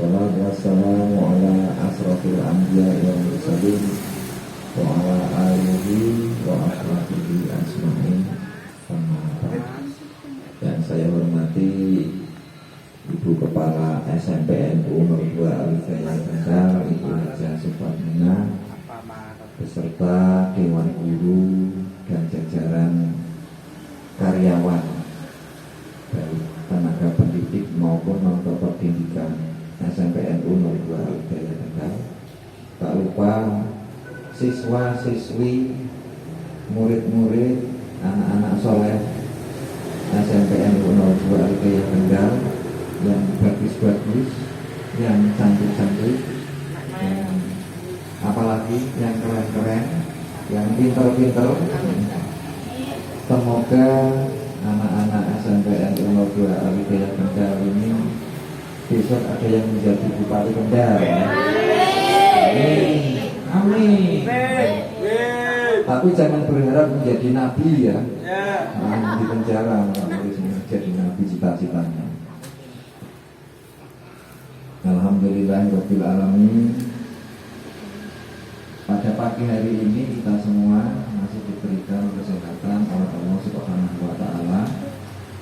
Wassalatu wassalamu ala asrofil anbiya wal mursalin wa ala alihi wa ashabihi ajma'in. Yang saya hormati Ibu Kepala SMPNU Nomor 2 Alifaya Kendal, Ibu Haja Suparmina, beserta Dewan Guru dan jajaran karyawan baik tenaga pendidik maupun non-dokter pendidikan SMPNU Nomor 2 Alifaya Kendal. Tak lupa siswa-siswi, murid-murid, anak-anak soleh SMPNU Nomor 2 Alifaya Kendal yang bagus-bagus, yang cantik-cantik, apalagi yang keren-keren, yang pinter-pinter. Semoga anak-anak SMPNU Nomor 2 Alifaya Kendal ini besok ada yang menjadi Bupati Kendal. Amin. Amin. Tapi jangan berharap menjadi nabi ya. Di penjara harus menjadi nabi cita-citanya. Alhamdulillahirabbil alamin. Pada pagi hari ini kita semua masih diberikan kesehatan oleh Allah Subhanahu wa taala,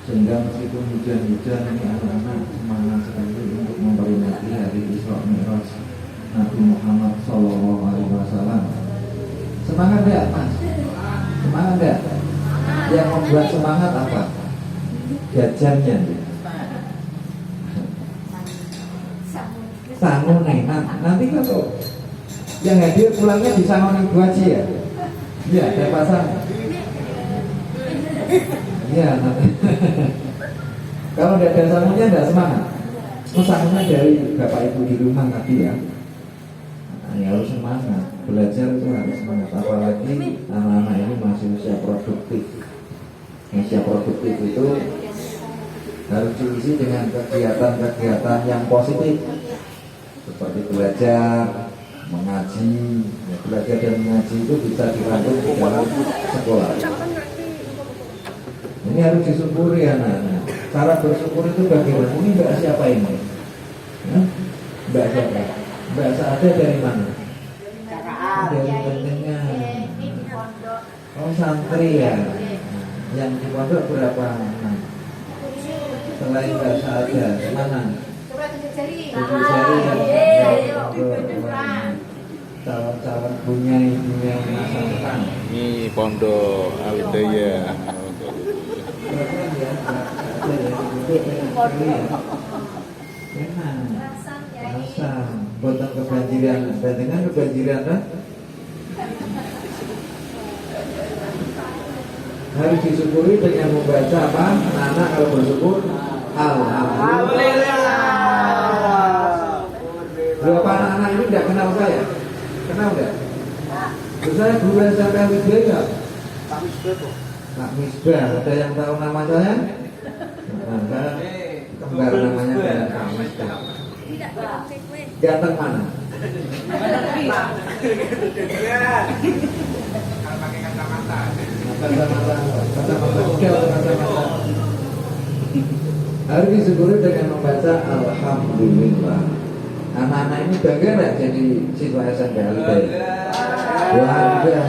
sehingga meskipun hujan-hujan ini anak-anak semangat sekali untuk memperingati hari Isra Mi'raj Nabi Muhammad sallallahu alaihi wasallam. Semangat ya, Mas? Semangat ya? Yang membuat semangat apa? Jajannya. Sangun nih, nanti kalau yang hadir pulangnya di Sangun Bu Haji ya? Iya, ada pasang. Iya, nanti. Kalau tidak ada sangunnya tidak semangat. Sangunnya dari Bapak Ibu di rumah tadi ya. Nah, ya harus semangat. Belajar itu harus semangat. Apalagi anak-anak ini masih usia produktif. Usia produktif itu harus diisi dengan kegiatan-kegiatan yang positif, seperti belajar, mengaji. Ya, belajar dan mengaji itu bisa dirangkum di dalam sekolah. Ini harus disyukuri anak-anak. Cara bersyukur itu bagaimana? Ini mbak siapa ini? Mbak siapa? Mbak Saada dari mana? Dari Bentengan. Oh, santri ya. Yang di pondok berapa? Selain Mbak Saada, mana? Tujuh jari yang calon-calon punya masakan. Ini pondok Alidaya. Asam, buatan kebanjiran, dengan kebanjiran kan? Harus disyukuri dengan membaca apa? Anak kalau bersyukur, alhamdulillah. Berapa anak-anak ini tidak kenal saya? Kenal tidak? Saya guru SMPNU enggak? Pak Misbah, ada yang tahu nama saya? Nah, kembar namanya Pak Misbah. Ganteng mana? Pakai kacamata. Harus disyukuri dengan membaca alhamdulillah. Anak-anak ini bangga nggak jadi siswa SMP Alifaya? Bangga.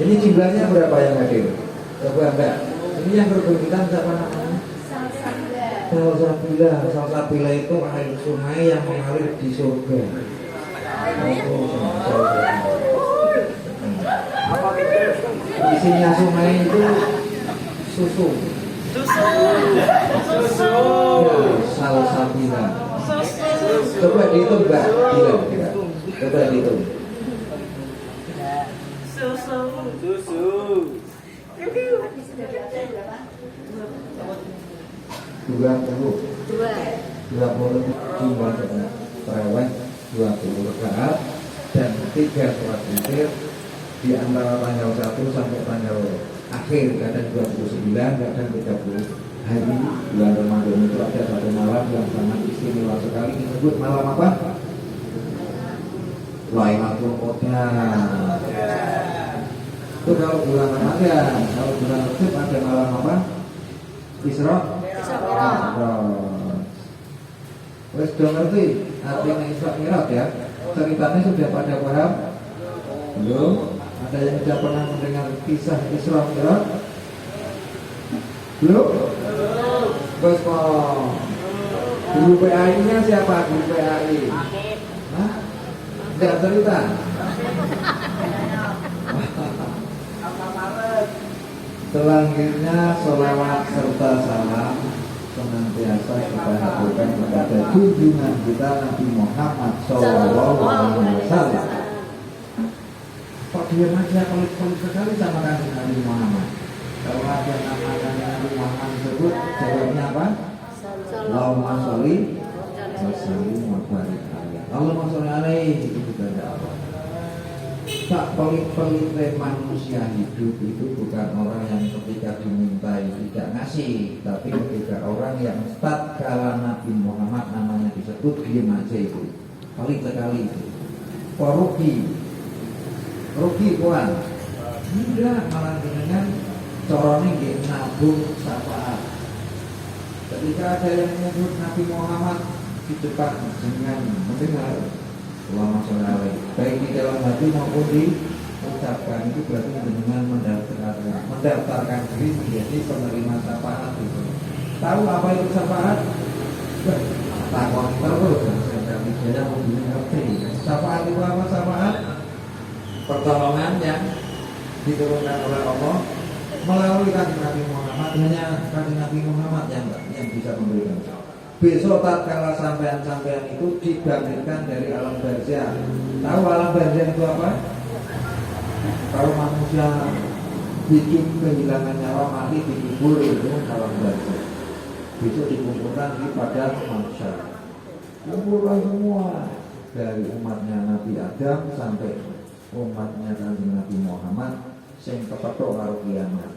Ini jumlahnya berapa yang hadir? Coba Mbak. Ini yang berkebutuhan siapa namanya? Salsabila. Salsabila itu air sungai yang mengalir di surga. Isinya sungai itu susu. Ya, salsabila. Coba dihitung Mbak. Coba dihitung. Susu. 20 jumlah terawih 20 rakaat dan 3 sholat witir di antara tanggal 1 sampai tanggal akhir, kadang 29, kadang 30 hari bulan Ramadan. Itu ada satu malam yang sangat istimewa sekali, disebut malam apa? Lailatul Qadar. Itu kalau bulan Ramadan. Kalau bulan Rajab ada malam apa? Isra. Wes do ngerti? artinya Isra Mi'raj ya. Ceritanya sudah pada paham? Belum? Ada yang sudah pernah mendengar kisah Isra Mi'raj? Belum? Bos kok. Guru PAI-nya siapa? Guru PAI? Hah? Enggak cerita? Selanjutnya sholawat serta salam senantiasa kita haturkan kepada junjungan kita Nabi Muhammad Sallallahu Alaihi Wasallam. Kok dia aja pelit-pelit sekali sama kanjeng Nabi Muhammad? Kalau ada nama Nabi Muhammad disebut, jawabnya apa? Allahumma sholli wa sallim wa barik alaihi. Allahumma sholli alaihi, itu juga ada apa? Tak pelit-pelit manusia hidup itu bukan orang yang ketika dimintai tidak ngasih, tapi ketika orang yang tatkala Nabi Muhammad namanya disebut diam aja itu. Pelit sekali itu. Rugi puan. Tidak, malah dengan corone nggih nabung syafaat. Ketika ada yang menyebut Nabi Muhammad di depan dengan mendengar ulama sholawat, baik di dalam hati maupun diucapkan, itu berarti dengan mendaftarkan diri menjadi penerima syafaat itu. Tahu apa itu syafaat? Takon terus saya mau ngerti. Syafaat itu apa? Syafaat pertolongan yang diturunkan oleh Allah melalui kanjeng Nabi Muhammad. Hanya kanjeng Nabi Muhammad yang bisa memberikan. Besok tatkala sampean-sampean itu dibangkitkan dari alam barzah. Tahu alam barzah itu apa? Kalau manusia hidup kehilangan nyawa mati dikubur, itu alam barzah. Besok dikumpulkan di padang mahsyar. Kumpulkan semua dari umatnya Nabi Adam sampai umatnya kanjeng Nabi Muhammad sing kepethuk karo kiamat.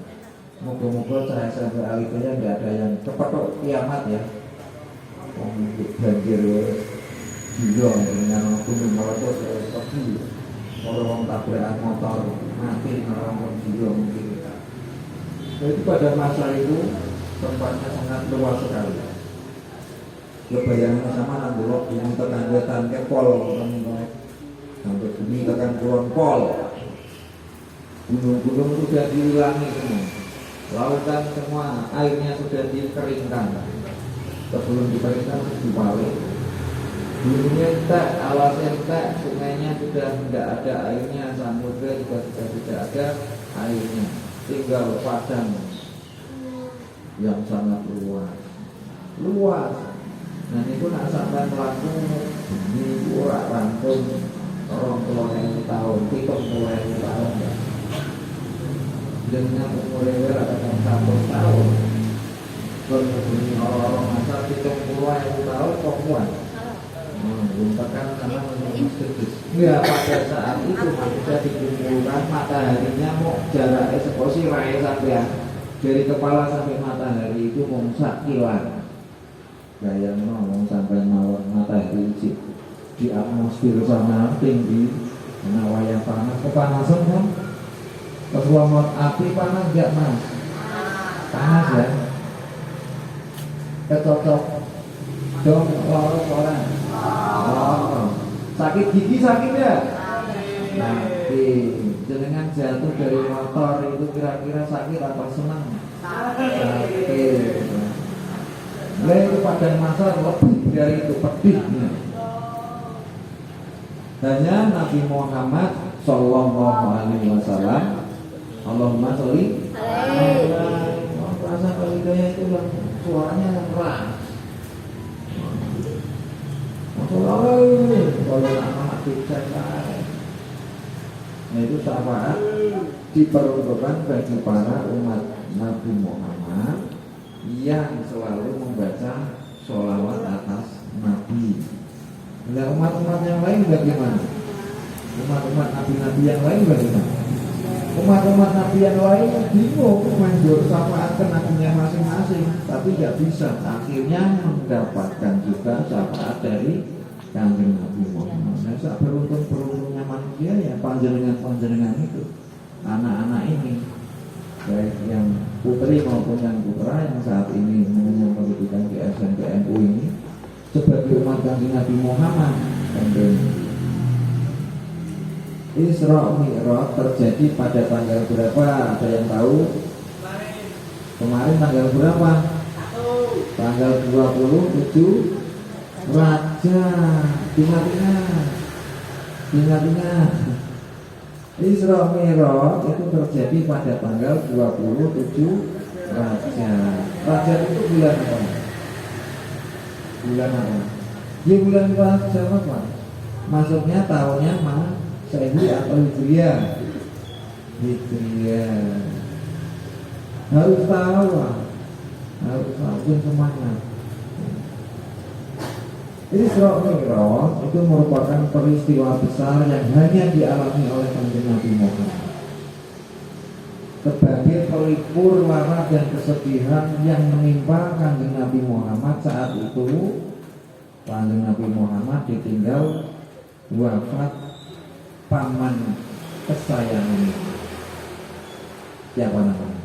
Moga-moga saya sampai alifnya tidak ada yang kepethuk kiamat ya. Banjir gila dengan gunung meletus sepi, orang tabrakan motor mati, orang gila mungkin. Jadi pada masa itu tempatnya sangat luas sekali. Ya bayangan sama nanggulok bumi tekan wetan ke pol, sampai bumi tekan kulon pol. Gunung-gunung sudah dihilangi semua, lautan semua airnya sudah dikeringkan. Sebelum diberikan dibalik, gunungnya entek, alasnya entek, sungainya sudah tidak ada airnya, samudra juga sudah tidak ada airnya, tinggal padang yang sangat luas. Nah itu nak sampai melaku di urak rampung orang tua yang tahun, 70.000 tahun ya. Dengan umurnya ada 100 tahun. Berbunyi orang-orang masa 70.000 tahun kok kuat. Belum tekan sama menjadi. Ya pada saat itu manusia dikumpulkan, mataharinya mau jaraknya seposi raya sampai dari kepala sampai matahari itu mau sak kilan. Gaya ngomong sampai mawon matahari di atmosfer sana tinggi, karena wayang panas kepanasan kan. Keselamatan api panas enggak mas? Panas ya. Kecocok dong orang. Sakit gigi sakit ya? Nanti jenengan jatuh dari motor itu kira-kira sakit apa senang? Sakit. Itu pada masa lebih dari itu pedihnya. Hanya Nabi Muhammad Sallallahu Alaihi Wasallam, Allahumma sholli alaihi. Rasa kalidaya itu yang suaranya yang keras. Kalau anak dicek nah itu syafaat diperuntukkan bagi para umat Nabi Muhammad yang selalu membaca sholawat atas Nabi. Nah umat-umat yang lain bagaimana? Umat-umat Nabi-Nabi yang lain bagaimana? Umat-umat Nabi yang lain bingung menjur syafaat ke nabinya masing-masing, tapi tidak bisa. Akhirnya mendapatkan juga syafaat dari kanjeng Nabi Muhammad. Nah, beruntung-beruntungnya manusia ya panjenengan itu, anak-anak ini, baik yang putri maupun yang putra yang saat ini mengenyam pendidikan di SMPNU ini, sebagai umat umat Kanjeng Nabi Muhammad. Isra Mi'raj terjadi pada tanggal berapa? Ada yang tahu? Kemarin tanggal berapa? Tanggal 27 Rajab. Ingat-ingat. Isra Mi'raj itu terjadi pada tanggal 27 Rajab. Rajab itu bulan apa? Bulan apa? Ya bulan Rajab apa? Masuknya tahunnya Masehi atau Hijriah? Hijriah. Harus tahu, harus tahu semangat. Isra Mi'raj itu merupakan peristiwa besar yang hanya dialami oleh Kanjeng Nabi Muhammad sebagai pelipur lara dan kesedihan yang menimpa Kanjeng Nabi Muhammad saat itu. Kanjeng Nabi Muhammad ditinggal wafat paman kesayangan. Siapa namanya?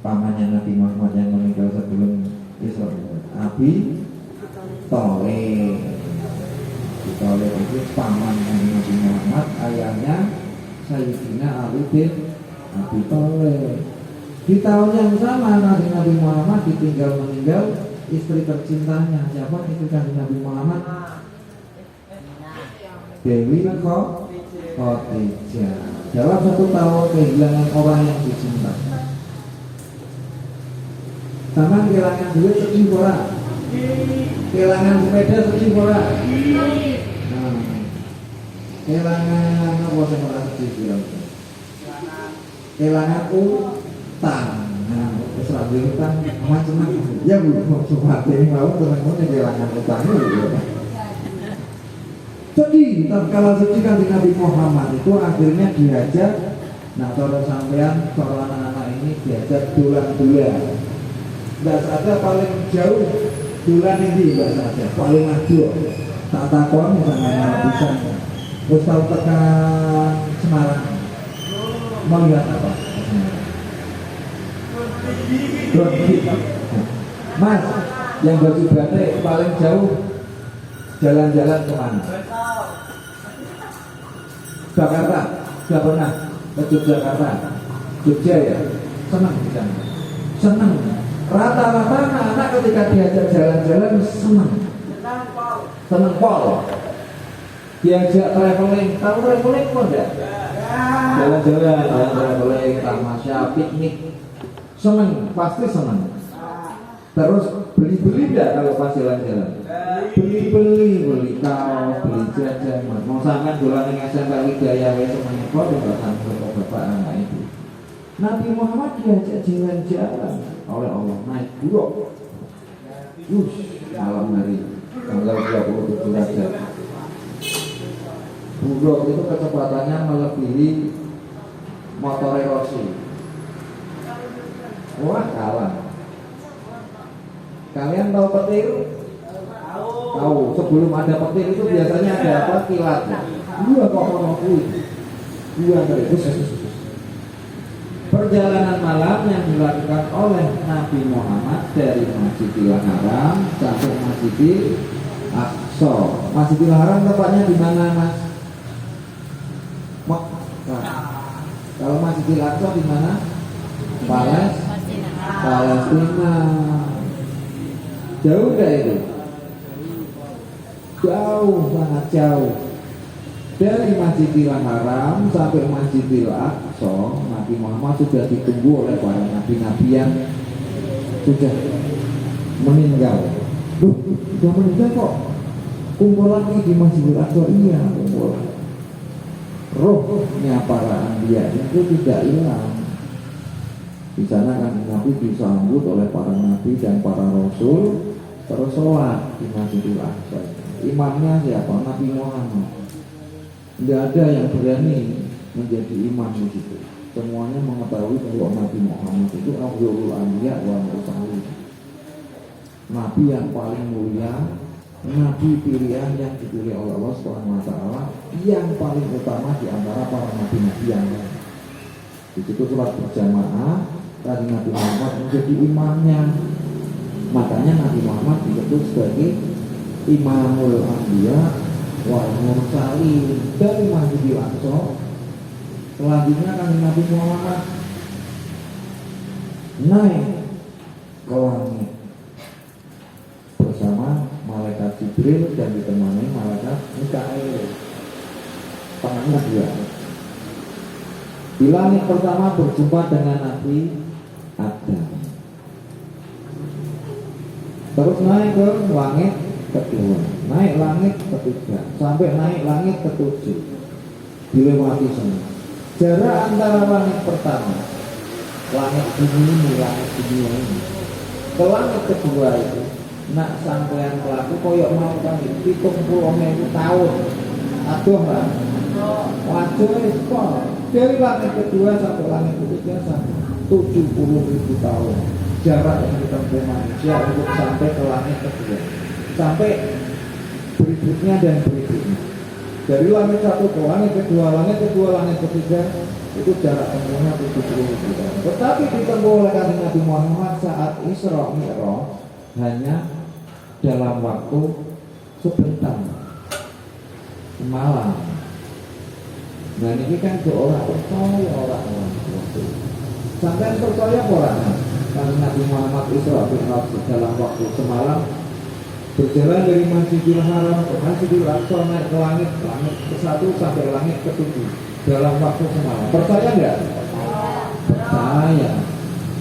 Pamannya Nabi Muhammad yang meninggal sebelum Isra Mi'raj, Abi Thalib. Abi Thalib itu paman Nabi Muhammad, ayahnya Sayyidina Ali bin Abi Thalib. Di tahun yang sama Nabi Muhammad ditinggal meninggal istri tercintanya. Siapa istri Nabi Muhammad? Dewi Khadijah. Dalam satu tahun kehilangan orang yang dicinta. Sama kehilangan duit sedih ora? Kehilangan sepeda sedih ora? Kehilangan apa sing ora sedih? Kehilangan utang. Nah, wis ra duwe utang macam-macam. Ya Bu, cuma ini mau teman-teman kehilangan utang itu. Sedih, kalau sedih kan Nabi Muhammad itu akhirnya diajak. Nah, kalau sampean, kalau anak-anak ini diajak dulan-dulan. Enggak ada paling jauh dulan ini enggak saja, paling maju. Tak takon misalnya bisa. Terus tahu tekan Semarang. Mau lihat apa? Mas, yang baju batik paling jauh jalan-jalan kemana? Jakarta, sudah pernah ke Yogyakarta, Jogja ya, senang di sana, senang. Rata-rata anak-anak ketika diajak jalan-jalan senang, senang pol. Diajak traveling, tahu traveling kok enggak? Jalan-jalan, traveling, tamasya, piknik, senang, pasti senang. Terus beli-beli enggak kalau pas jalan-jalan? Beli kaos, beli jajan. Mau sampean dolan ning SMP Widaya wae semuanya kok enggak sampe bapak anak itu. Nabi Muhammad diajak jalan-jalan oleh Allah naik buruk. Malam hari tanggal 27 Rajab. Buruk itu kecepatannya melebihi motor Rossi. Wah, kalah. Kalian tahu petir? Tahu. Sebelum ada petir itu biasanya ada apa? Kilat. Dua kokono kuih. Dua dari perjalanan malam yang dilakukan oleh Nabi Muhammad dari Masjidil Haram sampai Masjidil Aqsa. Masjidil Haram tepatnya di mana, Mas? Kalau Masjidil Aqsa di mana? Palestina. Jauh gak itu? Jauh, sangat jauh. Dari Masjidil Haram sampai Masjidil Aqsa, Nabi Muhammad sudah ditunggu oleh para nabi-nabi yang sudah meninggal. Loh, sudah meninggal kok? Kumpul lagi di Masjidil Aqsa? Iya, kumpul. Rohnya para anbiya itu tidak hilang. Di sana kan Nabi disambut oleh para nabi dan para rasul, terus sholat di Masjidil Aqsa. Imamnya siapa? Nabi Muhammad. Tidak ada yang berani menjadi imam di situ. Semuanya mengetahui bahwa Nabi Muhammad itu Abdul Anbiya wa Mursalin. Nabi yang paling mulia, Nabi pilihan yang dipilih oleh Allah Subhanahu wa taala, yang paling utama di antara para nabi-nabi yang lain. Di situ sholat berjamaah, dan Nabi Muhammad menjadi imamnya. Makanya Nabi Muhammad disebut sebagai Imamul Anbiya wal Mursalin dari Masjidil Aqsa. Selanjutnya kan Nabi Muhammad naik ke langit bersama malaikat Jibril dan ditemani malaikat Mikail. Tangannya dua. Di langit pertama berjumpa dengan Nabi Adam. Terus naik ke langit kedua, naik langit ketiga, sampai naik langit ketujuh. Dilewati semua. Jarak antara langit pertama, langit bumi ini, langit dunia ini, ke langit kedua itu, nak sampean pelaku koyok mau kan 70.000 tahun. Aduh lah, wajar kok. Dari langit kedua sampai langit ketiga sampai 70.000 tahun. Jarak yang ditempuh manusia untuk sampai ke langit kedua, sampai berikutnya dan berikutnya. Dari langit satu ke langit kedua, langit ketiga, itu jarak tempuhnya 70.000 tahun. Tetapi ditempuh oleh kanjeng Nabi Muhammad saat Isra Mi'raj hanya dalam waktu sebentar, semalam. Nah ini kan ke orang percaya, orang-orang sampai percaya orang. Karena Nabi Muhammad Isra Mi'raj dalam waktu semalam, berjalan dari Masjidil Haram ke Masjidil Aqsa, naik ke langit ke-1 sampai langit ke-7 dalam waktu semalam. Percaya enggak? Percaya.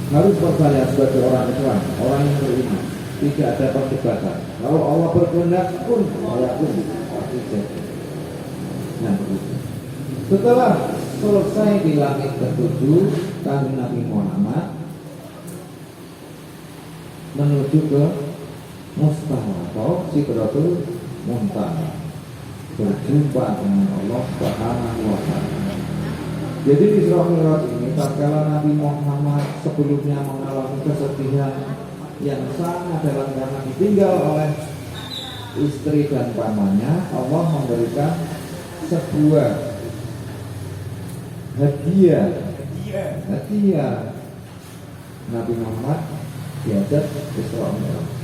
Harus percaya sebagai orang Islam, orang yang beriman. Tidak ada perdebatan. Kalau Allah berkehendak pun walaupun pasti jadi. Nah, setelah selesai di langit ke-7, kanjeng Nabi Muhammad menuju ke Mustafa atau Sidratul Muntaha, berjumpa dengan Allah Subhanahu wa Ta'ala. Jadi Isra Mi'raj ini tatkala Nabi Muhammad sebelumnya mengalami kesedihan yang sangat dalam karena ditinggal oleh istri dan pamannya, Allah memberikan sebuah hadiah. Nabi Muhammad diajak Isra Mi'raj.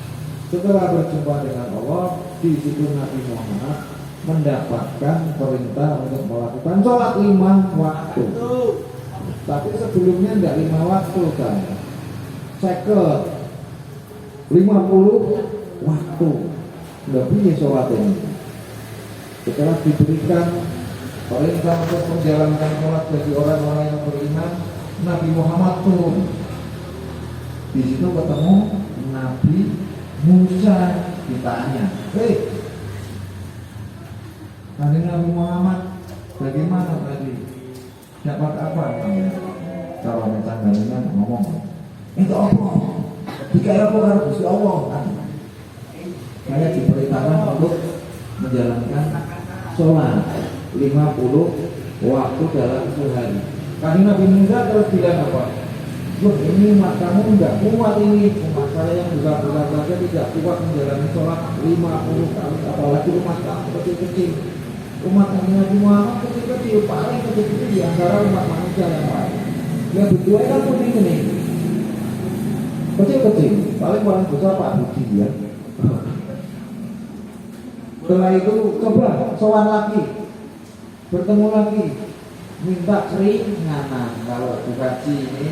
Setelah berjumpa dengan Allah, di situ Nabi Muhammad mendapatkan perintah untuk melakukan sholat 5 waktu. Tapi sebelumnya tidak 5 waktu kan, seket 50 waktu. Lebih sholat ini. Setelah diberikan perintah untuk menjalankan sholat bagi orang-orang yang beriman, Nabi Muhammad turun. Di situ ketemu Nabi Musa, ditanya, kanjeng Nabi Muhammad, bagaimana tadi? Dapat apa? Kalau tanggalnya ngomong, itu apa? Dikira apa harus Allah kan? Saya diperintahkan untuk menjalankan sholat 50 waktu dalam sehari. Kanjeng Nabi Musa terus bilang apa? Ini umat kamu enggak kuat ini, umat saya yang besar-besar saja tidak kuat menjalani sholat 50 kali, apalagi umat kamu kecil-kecil. Umat Nabi Muhammad kecil-kecil, paling kecil-kecil di antara umat manusia yang lain. Yang berdua kan putih ini, kecil-kecil, paling besar Pak Budi ya. Setelah itu coba sowan lagi, bertemu lagi, minta keringanan. Kalau dikaji ini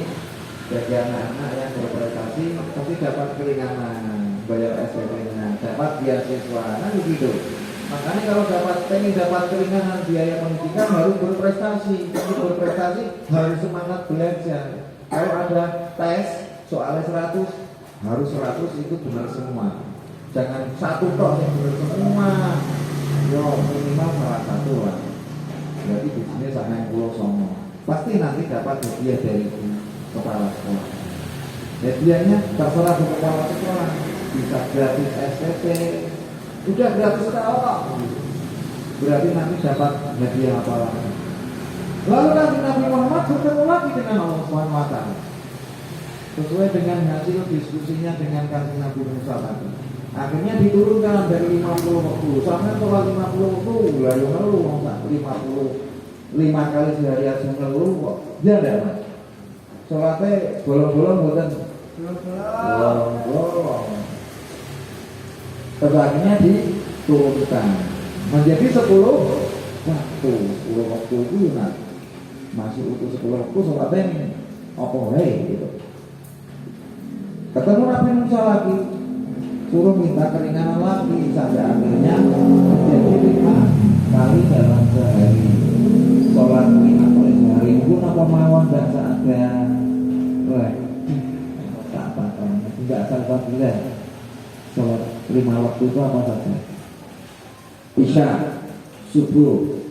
bagi anak-anak yang berprestasi pasti dapat keringanan, bayar SPP-nya, dapat beasiswa, nah begitu. Makanya kalau pengen dapat keringanan biaya pendidikan harus berprestasi. Untuk berprestasi harus semangat belajar. Kalau ada tes soalnya 100, harus 100 itu benar semua. Jangan satu tok yang benar semua. Yo minimal salah satu lah. Berarti di sini sama yang pulau Songo. Pasti nanti dapat hadiah dari kepala sekolah. Hadiahnya terserah ke kepala sekolah. Bisa gratis SPP. Udah gratis sekolah. Berarti nanti dapat hadiah apa lagi. Lalu Nabi Muhammad bertemu lagi dengan Allah Subhanahu wa Ta'ala. Sesuai dengan hasil diskusinya dengan kanjeng Nabi Musa tadi. Akhirnya diturunkan dari 50 waktu sampai sholat 50 waktu. Lah yo ngeluh 55 kali sehari aja ngeluh kok. Ya ndak. Sholatnya bolong-bolong mboten. Bolong-bolong. Terus akhirnya diturunkan menjadi 10 waktu. 10 waktu itu nah, masih utuh 10 waktu sholatnya apa gitu. Ketemu Nabi Musa lagi, suruh minta keringanan lagi sampai akhirnya menjadi 5 kali dalam sehari. Sholat 5 kali sehari itu apa mawon dan seada tak apa-apa, tidak asal bilang. Sholat 5 waktu itu apa saja? Isya, subuh,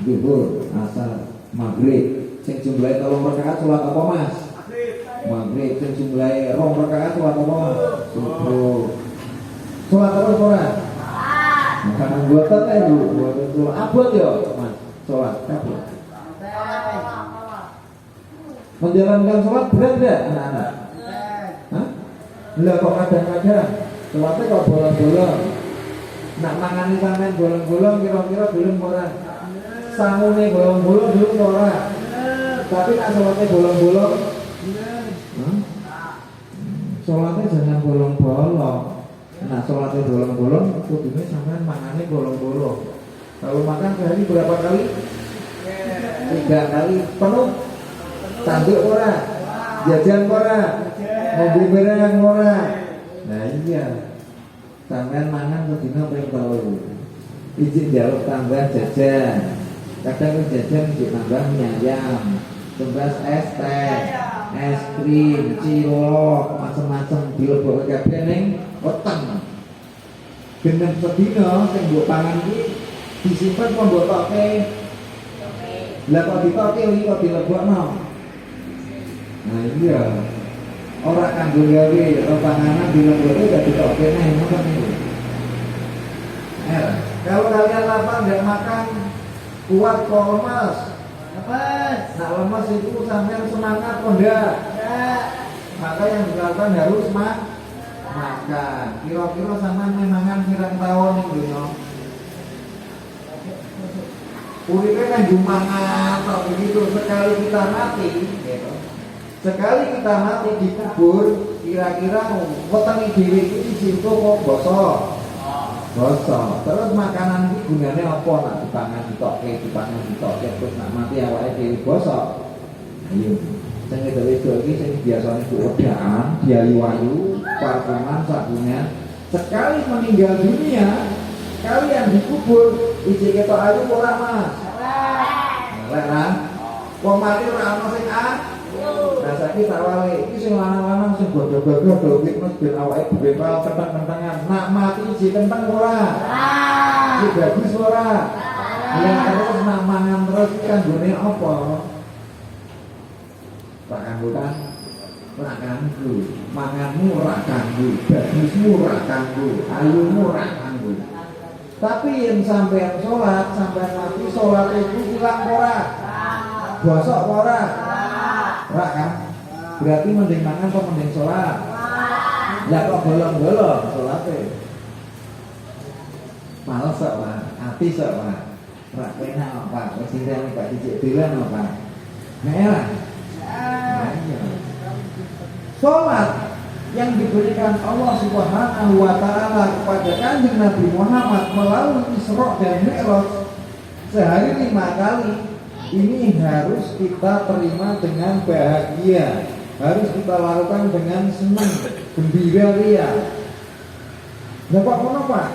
zuhur, asar, maghrib. Sing jumlahe 3 rakaat sholat apa Mas? Maghrib. Sing jumlahe 2 rakaat sholat apa Mas? Subuh. Sholat apa ora? Karena buatan buatan sholat abot ya Mas. Sholat abot. Menjalankan sholat berat enggak anak-anak? Hah? Lah kok kadang-kadang sholatnya kok bolong-bolong. Nak mangani sampean bolong-bolong kira-kira belum ora. Sangune bolong-bolong belum ora. Tapi nak sholatnya bolong-bolong. Sholatnya jangan bolong-bolong. Nah sholatnya bolong-bolong kudune sampean mangane bolong-bolong. Kalau makan sehari berapa kali? 3 kali penuh. Tanduk ora? Jajan ora? Mobil barang ora? Nah iya. Sampean mangan sedina ping 3. Izin njaluk tambah jajan. Kadang jajan izin tambah mie ayam, tumbas es teh, es krim, cilok, macam-macam dilebokke kabeh ning weteng. Genep sedina sing mbok pangan iki disimpen kok mbok tokke. Lah kok ditokke iki kok dilebokno. Nah iya. Ora kanggo gawe panganan dilebokke gak ditokke neh ngoten niku. Kalau kalian lapar nggak makan kuat kok lemas. Lemas. Nah lemas itu sampai semangat kok enggak. Maka yang dilakukan harus makan. Kira-kira sama memangan pirang tahun ning donya. Uripe kan jumangan atau begitu sekali kita mati, gitu. Sekali kita mati dikubur, kira-kira wetenge dhewe iki disinto kok bosok. Bosok. Terus makanan iki gunane apa nak dipangan ditokke terus nak mati awake dhewe bosok. Ayo. Sing wedok iki sing biasane wedaan, diayu-ayu, parfuman sabunnya. Sekali meninggal dunia, kalian dikubur, isi ketok ayu ora Mas? Elek kan? Wong mati ora ono sing nah saiki tak wale, iki sing lanang-lanang sing bodoh-bodoh gelem ben awake dhewe kentang-kentangan. Nak mati isi kentang ora? Si bagus ora? Yang terus nak mangan terus kanggone apa? Tak kanggo kan? Ora kanggo. Manganmu ora kanggo, bagusmu ora kanggo, ayumu ora kanggo. Tapi yang sampean sholat, sampean mati sholat itu hilang ora? Bosok ora? Ora kan? Berarti mending mangan kok mending sholat. Lah kok bolong-bolong sholatnya. Males kok Pak, ati kok Pak. Ora penak kok Pak, wis sirene Pak dicek dolan kok Pak. Nah, sholat yang diberikan Allah Subhanahu wa Ta'ala kepada Kanjeng Nabi Muhammad melalui Isra dan Mi'raj sehari 5 kali, ini harus kita terima dengan bahagia, harus kita lakukan dengan senang, gembira ria. Bapak kono Pak,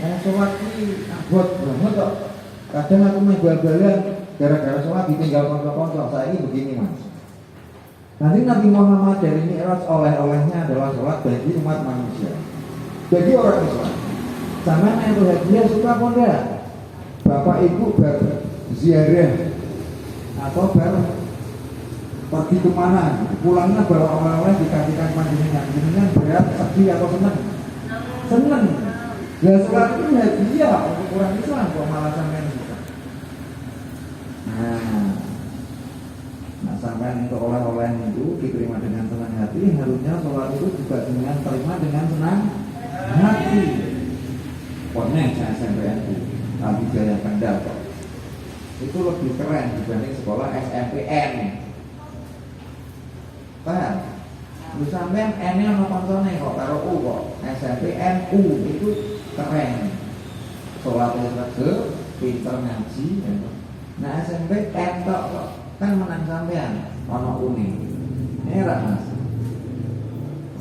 yang sholat ini abot banget kok. Kadang aku main bal-balan gara-gara sholat ditinggal konco-konco. Saya ini begini Mas. Nanti Nabi Muhammad dari Mi'raj oleh-olehnya adalah sholat bagi umat manusia, bagi orang Islam. Sama yang bahagia suka apa enggak? Bapak ibu berziarah atau pergi kemana, pulangnya bawa oleh-oleh dikasihkan panjenengan berat, sedih atau senang? Senang. Ya sholat itu hadiah untuk orang Islam kok malah sampai suka. Nah sampai untuk oleh-oleh itu diterima dengan senang hati, harusnya sholat itu juga dengan terima dengan senang hati. Pokoknya saya SMPN Nabi Jaya Kendal kok. Itu lebih keren dibanding sekolah SMPN. Paham? Lu sampean N-nya ono koncone kok karo U kok. SMPN U itu keren, sholatnya rege, pinter ngaji, ya. Nah SMP entok kok, kan menang sampean, ono uning, era mas,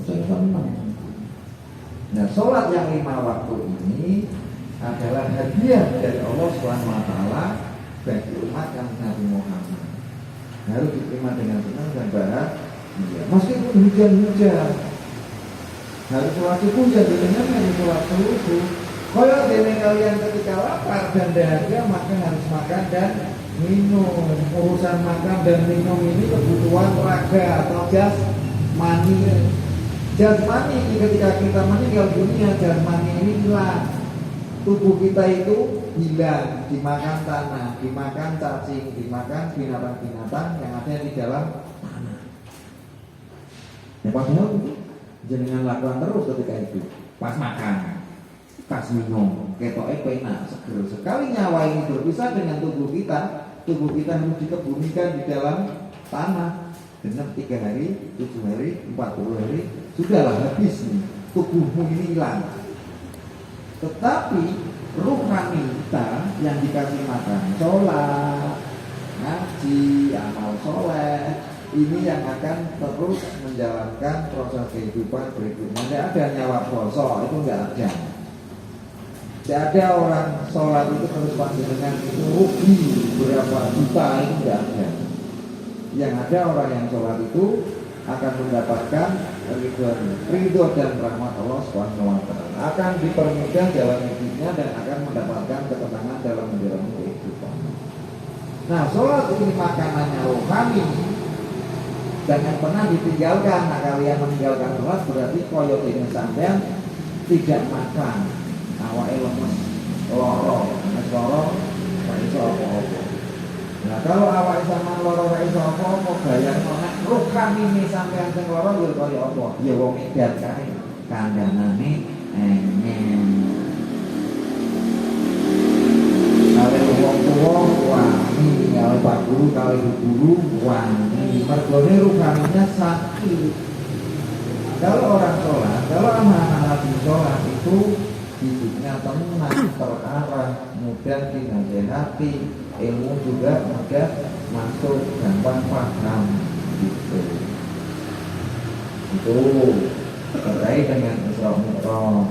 saya seneng. Nah sholat yang 5 waktu ini adalah hadiah dari Allah SWT bagi umat yang Nabi Muhammad. Harus diterima dengan senang dan bahagia. Meskipun hujan-hujan, harus sholat subuh ya dengan harus sholat subuh. Kalau dene kalian ketika lapar dan dahaga maka harus makan dan minum. Urusan makan dan minum ini kebutuhan raga atau jasmani. Jasmani ketika kita meninggal dunia, jasmani ini hilang. Tubuh kita itu hilang, dimakan tanah, dimakan cacing, dimakan binatang-binatang yang ada di dalam tanah. Ya padahal jenengan lakukan terus ketika itu. Pas makan, pas minum, ketoknya penak, seger. Sekali nyawa ini berpisah dengan tubuh kita harus dikebumikan di dalam tanah. Genap 3 hari, 7 hari, 40 hari, sudahlah habis nih. Tubuhmu ini hilang. Tetapi rohani kita yang dikasih makan, sholat, ngaji, amal soleh, ini yang akan terus menjalankan proses kehidupan berikutnya. Tidak ada nyawa poso, itu nggak ada. Tidak ada orang sholat itu terus panjenengan itu rugi berapa juta, itu nggak ada. Yang ada orang yang sholat itu akan mendapatkan ridho dan rahmat Allah SWT, akan dipermudah jalan hidupnya dan akan mendapatkan ketenangan dalam menjalani kehidupan. Nah, sholat ini makanannya rohani, jangan pernah ditinggalkan. Nah, kalian meninggalkan sholat berarti koyok ini sampean tidak makan, awake lemes, loro, gak iso apa-apa. Nah kalau awak sama loro ra iso apa-apa bayang nek rohani ini sampean sing loro yo kaya apa? Ya wong edan kae kandhanane enyen. Kale wong tuwa wani, kale pak guru, kale guru wani. Mergone rohaninya sakit. Kalau orang sholat, kalau anak-anak lagi sholat itu hidupnya tenang, terarah, mudah dinasehati, ilmu juga mudah masuk, gampang paham gitu. Itu terkait dengan Isra Mi'raj.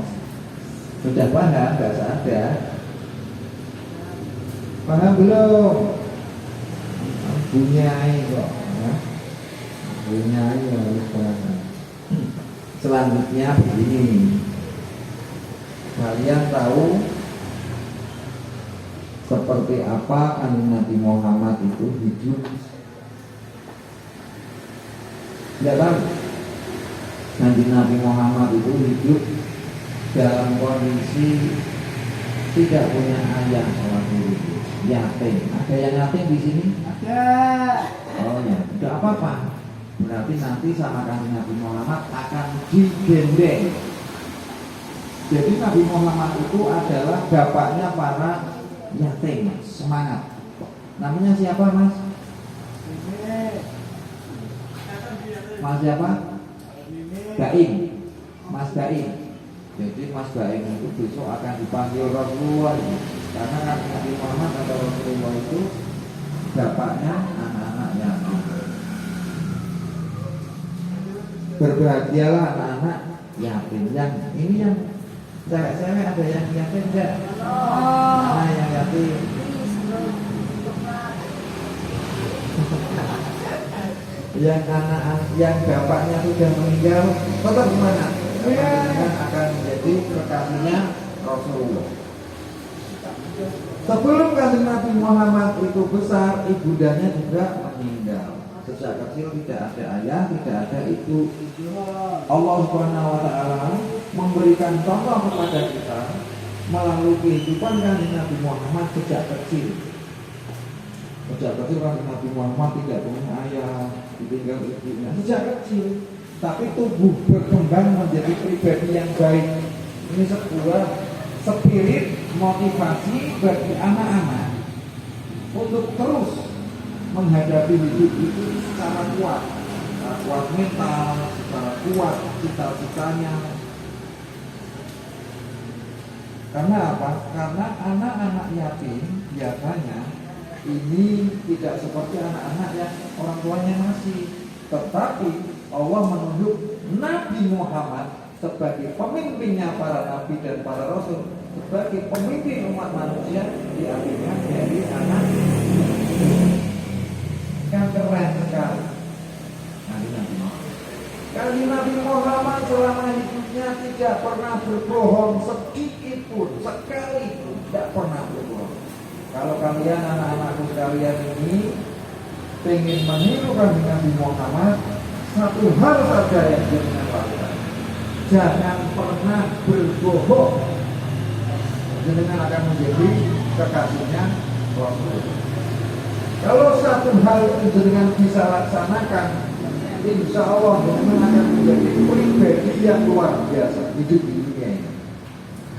Sudah paham? Gak sadar? Paham belum? Bunyai kok ya? Bunyai harus paham. Selanjutnya begini, kalian tahu seperti apa Nabi Muhammad itu hidup? Tidak tahu. Nabi Muhammad itu hidup dalam kondisi tidak punya ayah waktu itu, yatim. Ada yang yatim di sini? Ada. Oh ya, tidak apa-apa. Berarti nanti sama Nabi Muhammad akan digendeng. Jadi Nabi Muhammad itu adalah bapaknya para yatim. Semangat. Namanya siapa mas? Mas siapa? Baim. Mas Baim. Jadi Mas Baim itu besok akan dipanggil Rasulullah. Karena Nabi Muhammad atau Rasulullah itu bapaknya anak-anak yatim. Berbahagialah anak-anak yatim. Yang ini yang cewek-cewek ada yang yatim enggak? Mana yang yatim? Yang anak yang bapaknya sudah meninggal, tetap gimana? Akan menjadi kekasihnya Rasulullah. Sebelum kanjeng Nabi Muhammad itu besar, ibundanya juga meninggal. Sejak kecil tidak ada ayah, tidak ada ibu. Allah Subhanahu wa taala memberikan contoh kepada kita melalui kehidupan kanjeng Nabi Muhammad sejak kecil. Sejak kecil kanjeng Nabi Muhammad tidak punya ayah, ditinggal ibunya sejak kecil. Tapi tubuh berkembang menjadi pribadi yang baik. Ini sebuah spirit motivasi bagi anak-anak untuk terus menghadapi hidup itu secara kuat, kuat mental, secara kuat cita-citanya. Karena apa? Karena anak-anak yatim biasanya ini tidak seperti anak-anak yang orang tuanya masih. Tetapi Allah menunjuk Nabi Muhammad sebagai pemimpinnya para nabi dan para rasul, sebagai pemimpin umat manusia, diambilnya dari anak yang keren sekali. Nabi Nabi Muhammad selama hidupnya tidak pernah berbohong sedikit pun, sekali pun tidak pernah berbohong. Kalau kalian anak-anakku sekalian ini ingin meniru Nabi Muhammad, satu hal saja yang jangan lakukan, jangan pernah berbohong. Jangan akan menjadi kekasihnya Rasul. Kalau satu hal itu dengan bisa laksanakan, insya Allah jangan akan menjadi pribadi yang luar biasa hidup di dunia ini.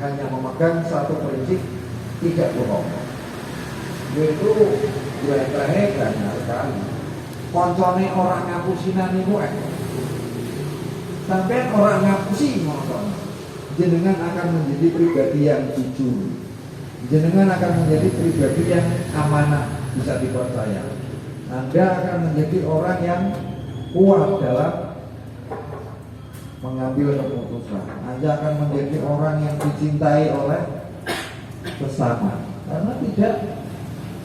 Hanya memegang satu prinsip, tidak bohong. Yaitu terakhir banyak sekali. Koncone orang ngapusinan itu sampai orang ngapusi ngomong, jenengan akan menjadi pribadi yang jujur. Jenengan akan menjadi pribadi yang amanah, bisa dipercaya. Anda akan menjadi orang yang kuat dalam mengambil keputusan. Anda akan menjadi orang yang dicintai oleh sesama, karena tidak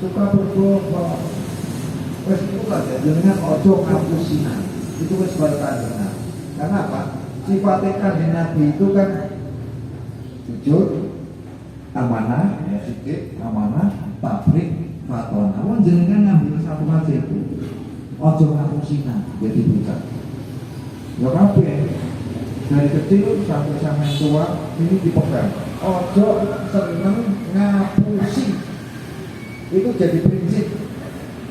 suka berbohong. Wes itu saja, jenengan ojo ngapusinan. Itu wes berkandungan. Karena apa? Sifatnya kanjeng Nabi itu kan jujur, amanah, sedikit, amanah, tabrik, fatwa. Namun jenengan ngambil satu aja itu, ojo ngapusinan, jadi bisa. Ya kabeh dari kecil sampai tua ini dipegang. Ojo seneng ngapusi. Itu jadi prinsip.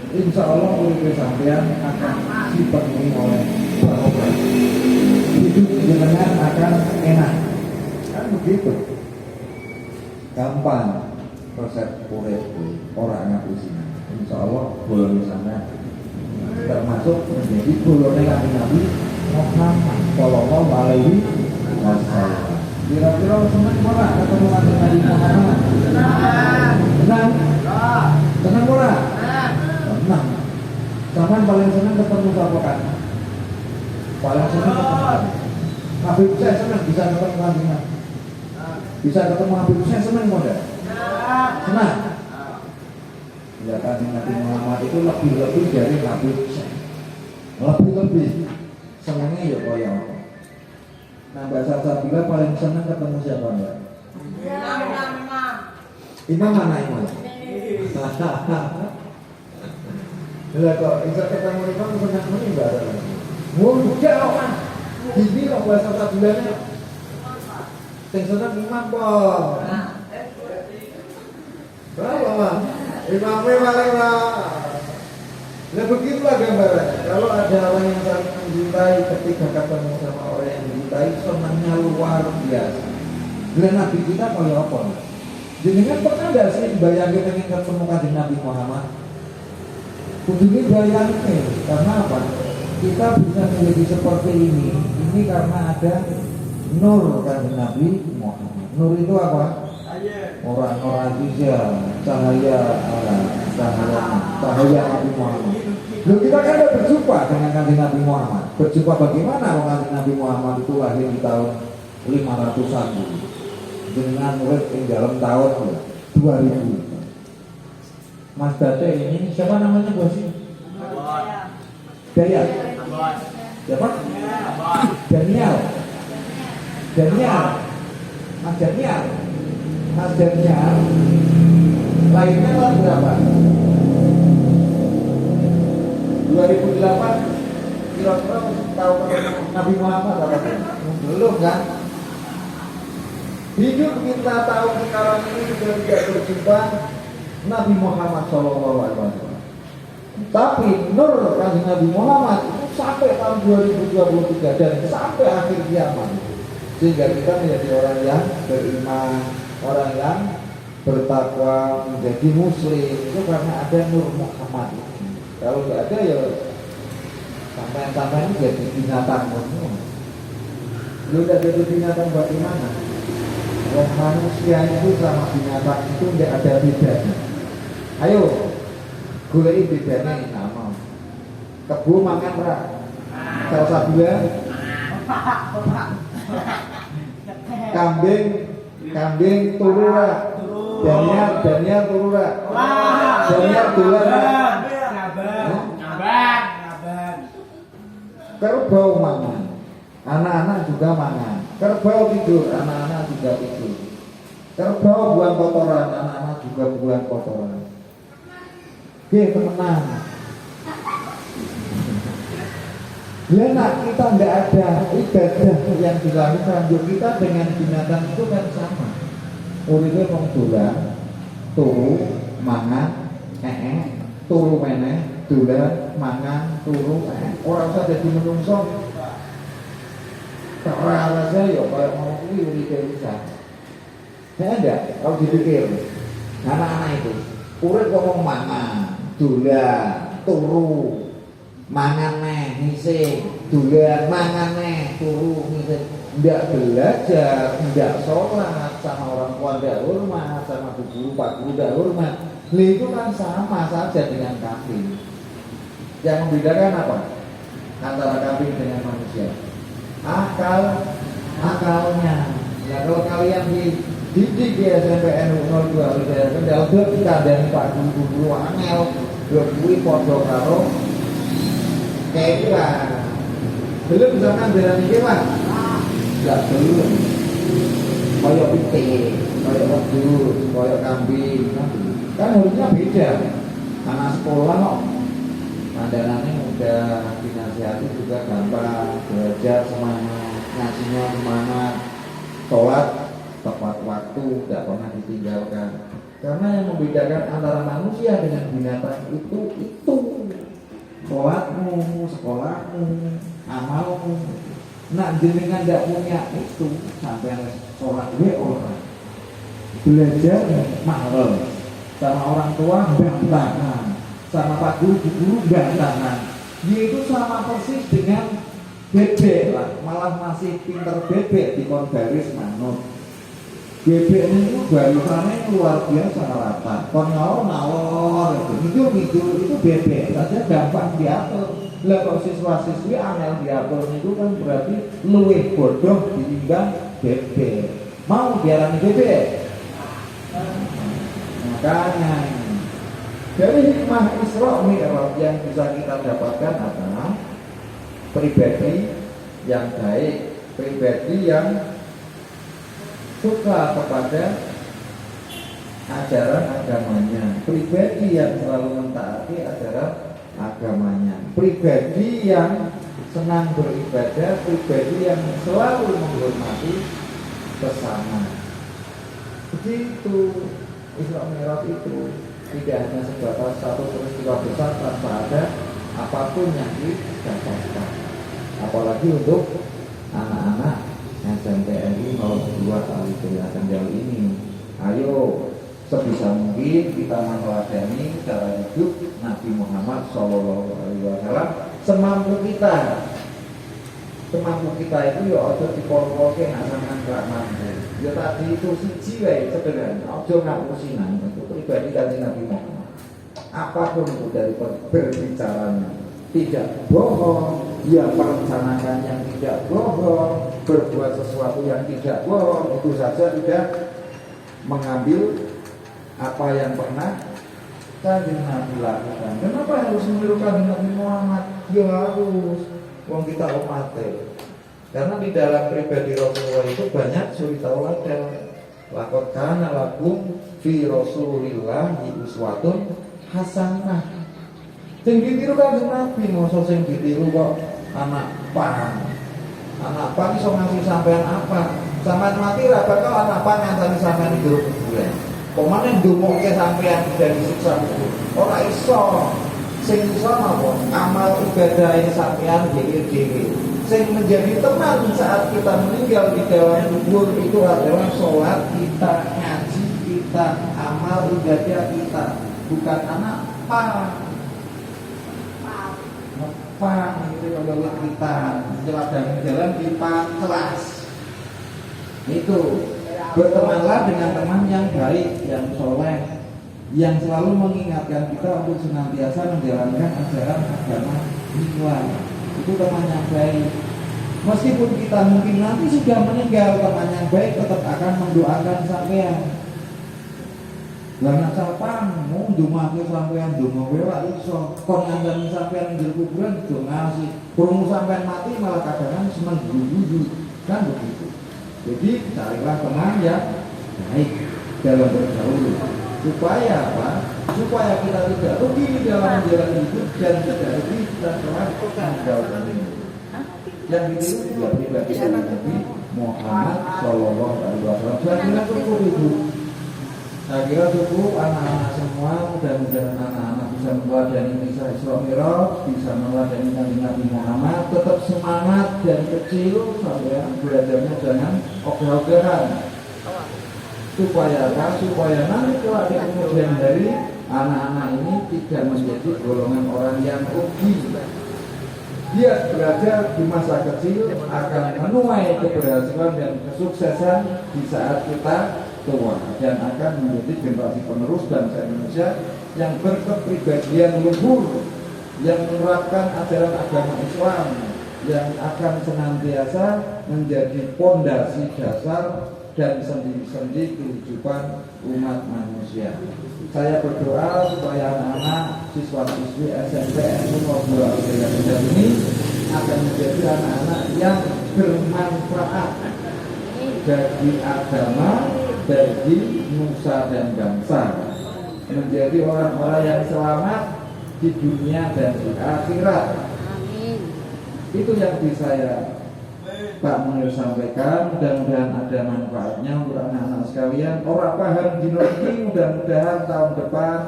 Insya Allah urip sampean akan dipenuhi oleh barokah. Hidup jenengan akan enak. Kan begitu. Gampang resep urip orang ngapusi. Insya Allah boleh sampean termasuk menjadi golongan Nabi Muhammad sallallahu alaihi wasallam. Kira-kira senang ora ketemu Nabi Muhammad? Senang? Senang ora? Senang. Zaman paling senang ketemu siapa kan? Paling senang ketemu. Habib saya senang bisa ketemu Nabi Muhammad. Bisa ketemu Habib saya senang enggak? Senang. Ya kan Nabi Muhammad itu lebih dari Habib saya. Lebih. Senangnya ya kaya apa? Nah, bahasa Sabila paling senang ketemu siapa ya? Imam mana imam? Lah kok bisa ketemu imam senang mana enggak ada lagi? Mudah kan? Ini kok bahasa Sabilanya? Yang senang imam kok. Berapa Bang? Imamnya paling lah. Nah begitulah gambarannya. Kalau ada orang yang saling mencintai, ketika ketemu sama orang yang mencintai, senangnya luar biasa. Dan Nabi kita kaya apa? Jenengan pernah nggak sih bayangin pengen ketemu kanjeng Nabi Muhammad? Kudunya bayangin, karena apa? Kita bisa menjadi seperti ini karena ada nur kanjeng Nabi Muhammad. Nur itu apa? Orang-orang Indonesia, cahaya Nabi Muhammad. Lalu kita kan ada berjumpa dengan kanjeng Nabi Muhammad. Berjumpa bagaimana kanjeng Nabi Muhammad itu lahir di tahun 500-an dengan murid yang dalam tahun 2000. Mas Date ini siapa namanya bos ini? Dayat. Siapa? Daniel. Mas Daniel. Lahirnya tahun berapa? 2008. Kira-kira tahu Nabi Muhammad apa? Belum kan? Hidup kita tahu sekarang ini sudah tidak berjumpa Nabi Muhammad SAW. Tapi nur kanjeng Nabi Muhammad itu sampai tahun 2023 dan sampai akhir kiamat. Sehingga kita menjadi orang yang beriman, orang yang bertakwa, menjadi muslim itu karena ada nur Muhammad ini. Kalau tidak ada ya sampai ini jadi binatang semua. Lu udah jadi binatang bagaimana? Wong manusia itu sama binatang itu tidak ada bedanya. Ayo, goleki bedane sama. Kebo mangan ora? Salsabila. Kambing turu ora? Daniar turu ora? Daniar dolan ora? Kerbau mangan. Anak-anak juga mangan. Kerbau tidur, anak-anak juga tidur. Kerbau buang kotoran, anak-anak juga buang kotoran. Oke, temenan. Nah, kita tidak ada ibadah yang dilakukan. Kita dengan binatang itu kan sama. Uripe wong dolan, turu, mangan, turu meneh, dolan, mangan, turu, ora usah dadi menungso. Ora aja ya kaya mau kuwi uripe bisa. Ya enggak, kalau dipikir anak-anak itu urip ngomong mangan, dolan, turu, mangan neh, ngisi, dolan, mangan neh, turu, ngisi. Nggak belajar, nggak sholat, sama orang tua nggak hormat, sama guru pak guru nggak hormat. Itu kan sama saja dengan kambing. Yang membedakan apa antara kambing dengan manusia? Akalnya. Nah kalau kalian dididik di SMPN 02 Kendal kita dan pak guru angel berkuwi podo karo kewan. Belum misalkan jalan iki Pak. Enggak belum. Kaya pitik, kaya wedhus, kaya kambing. Kan harusnya beda. Anak sekolah kok pandangannya udah dinasihati juga gampang, belajar semangat, ngajinya semangat, sholat tepat waktu, tidak pernah ditinggalkan. Karena yang membedakan antara manusia dengan binatang itu sholatmu, sekolahmu, amalmu. Nak jenengan tidak punya itu sampai sholat orang belajar mahal sama orang tua bantahan, sama pak guru bantahan. Itu sama persis dengan bebek lah, malah masih pinter bebek di kongaris manut. Bebek itu barisannya luar biasa rata, kon ngalor itu bebek saja gampang diatur. Lah kok siswa-siswi angel diatur itu kan berarti luwih bodoh ditimbang bebek. Mau diarani bebek? Makanya dari hikmah Isra Mi'raj yang bisa kita dapatkan adalah pribadi yang baik, pribadi yang suka kepada ajaran agamanya, pribadi yang selalu mentaati ajaran agamanya, pribadi yang senang beribadah, pribadi yang selalu menghormati sesama. Begitu Isra Mi'raj itu tidak hanya sebatas satu peristiwa besar tanpa ada apapun yang didapatkan. Apalagi untuk anak-anak SMPNI 02 Alif-Ba Kendal ini. Ayo sebisa mungkin kita meneladani cara hidup Nabi Muhammad SAW semampu kita. Semampu kita itu ya aja dipol-polke ngasangan gak mampu. Ya tadi itu siji wae sederhana, aja ngapusinan. Itu pribadi Kanjeng Nabi Muhammad. Apapun itu dari berbicaranya tidak bohong, dia merencanakan yang tidak bohong, berbuat sesuatu yang tidak bohong, itu saja tidak mengambil apa yang pernah Kanjeng Nabi lakukan. Kenapa harus menirukan Nabi Muhammad? Ya harus, wong kita umatnya. Karena di dalam pribadi Rasulullah itu banyak suri tauladan. Laqad kana lakum fi Rasulillahi uswatun hasanah. Sing ditiru Kanjeng Nabi, mosok sing ditiru kok anak pan. Anak pan iso ngasih sampean apa? Sampean mati ra bakal anak pan ngancani sampean di jero kuburan. Pemane ndonga sampean tidak disiksa itu. Ora iso. Sing iso napa? Amal ibadah sampean dhewe-dhewe. Sing menjadi teman saat kita meninggal di dalam kubur itu adalah sholat kita, ngaji kita, amal ibadah kita, bukan anak pan. Pan itu kalau kita jalan jalan di pan kelas itu Bertemanlah dengan teman yang baik, yang soleh, yang selalu mengingatkan kita untuk senantiasa menjalankan ajaran agama Islam. Itu teman yang baik. Meskipun kita mungkin nanti sudah meninggal, teman yang baik tetap akan mendoakan sampean. Lah sapang mau ndongake sampean donga wae lak iso. Kon ngandani sampean nang kuburan donga sih. Krungu sampean mati malah kadang seneng guyu-guyu. Kan begitu. Jadi carilah teman yang baik dalam bergaul. Supaya apa? Supaya kita tidak rugi dalam menjalani hidup dan tidak rugi dan telah menjauhkan ini. Yang ditiru juga pribadi dari Nabi Muhammad Shallallahu Alaihi Wasallam. Saya kira cukup itu. Saya kira cukup anak-anak semua. Mudah-mudahan anak-anak bisa meladani kisah Isra Mi'raj, bisa meladani Nabi Muhammad. Tetap semangat dan kecil sampai belajarnya jangan ogah-ogahan. Supaya apa? Supaya nanti kalau ada kemudian dari anak-anak ini tidak menjadi golongan orang yang rugi. Dia belajar di masa kecil akan menuai keberhasilan dan kesuksesan di saat kita tua dan akan menjadi generasi penerus bangsa Indonesia yang berkepribadian luhur, yang menerapkan ajaran agama Islam, yang akan senantiasa menjadi pondasi dasar dan sendi-sendi kehidupan umat manusia. Saya berdoa supaya anak-anak siswa-siswi SMP maupun Al-Hidayah ini akan menjadi anak-anak yang bermanfaat bagi agama, bagi nusa dan bangsa, menjadi orang-orang yang selamat di dunia dan di akhirat. Itu yang bisa saya Pak Munir sampaikan. Mudah-mudahan ada manfaatnya untuk anak-anak sekalian. Orang paham di ini mudah-mudahan tahun depan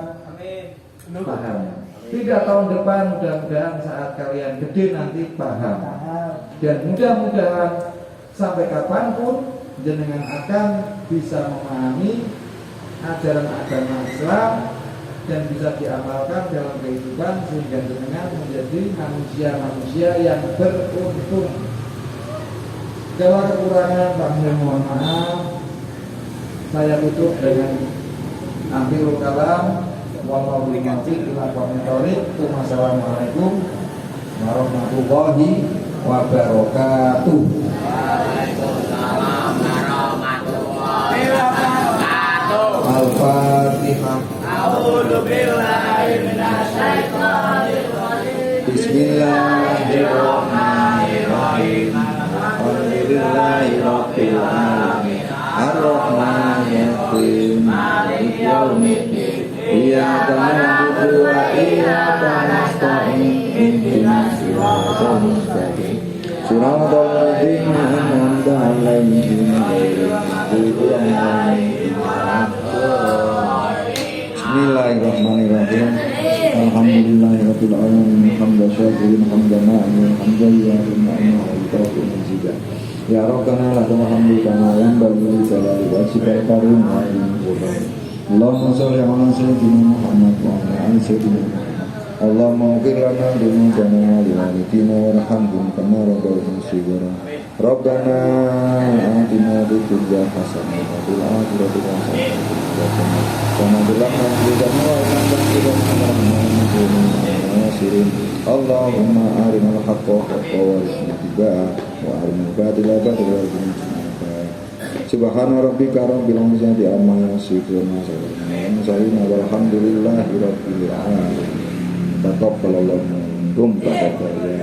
paham. Tidak tahun depan, mudah-mudahan saat kalian gede nanti paham. Dan mudah-mudahan sampai kapanpun jenengan akan bisa memahami ajaran agama Islam dan bisa diamalkan dalam kehidupan sehingga jenengan menjadi manusia-manusia yang beruntung. Segala kekurangan kami mohon maaf. Saya tutup dengan akhirul kalam. Wallahu muwaffiq ila aqwamit thoriq. Wassalamualaikum warahmatullahi wabarakatuh. Waalaikumsalam warahmatullahi wabarakatuh. Al-Fatihah. A'udzu billahi minasyaitonir rajim. Bismillahirrahmanirrahim. Alhamdulillahi rabbil alamin. Ar-Rahmanir Rahim. Maliki yaumiddin. Iyyaka na'budu wa iyyaka nasta'in. Ihdinas siratal mustaqim. Siratal ladzina an'amta 'alaihim ghairil maghdubi 'alaihim waladdallin. Bismillahirrahmanirrahim. Alhamdulillahirabbil alamin. Hamdan syakirin hamdan na'imin hamdan yu'minu wa yukafi'u mazidah. Ya Rabbana lakal hamdu kama yanbaghi li jalali wajhikal karim wa ilmika. Allahumma shalli ala sayyidina Muhammad wa ala ali sayyidina Muhammad. Allahumma ighfir lana dzunubana wa walidina warhamhum kama rabbayana shighara. Rabbana atina fid dunya hasanah wa fil akhirati hasanah wa qina Allahumma arinal haqqa haqqan warzuqna ittiba'ah wa arinal batila batilan warzuqna ijtinabah. Subhana rabbika rabbil izzati amma yasifun wa salamun walhamdulillahi rabbil alamin. Taqabbalallahu minkum taqabbal.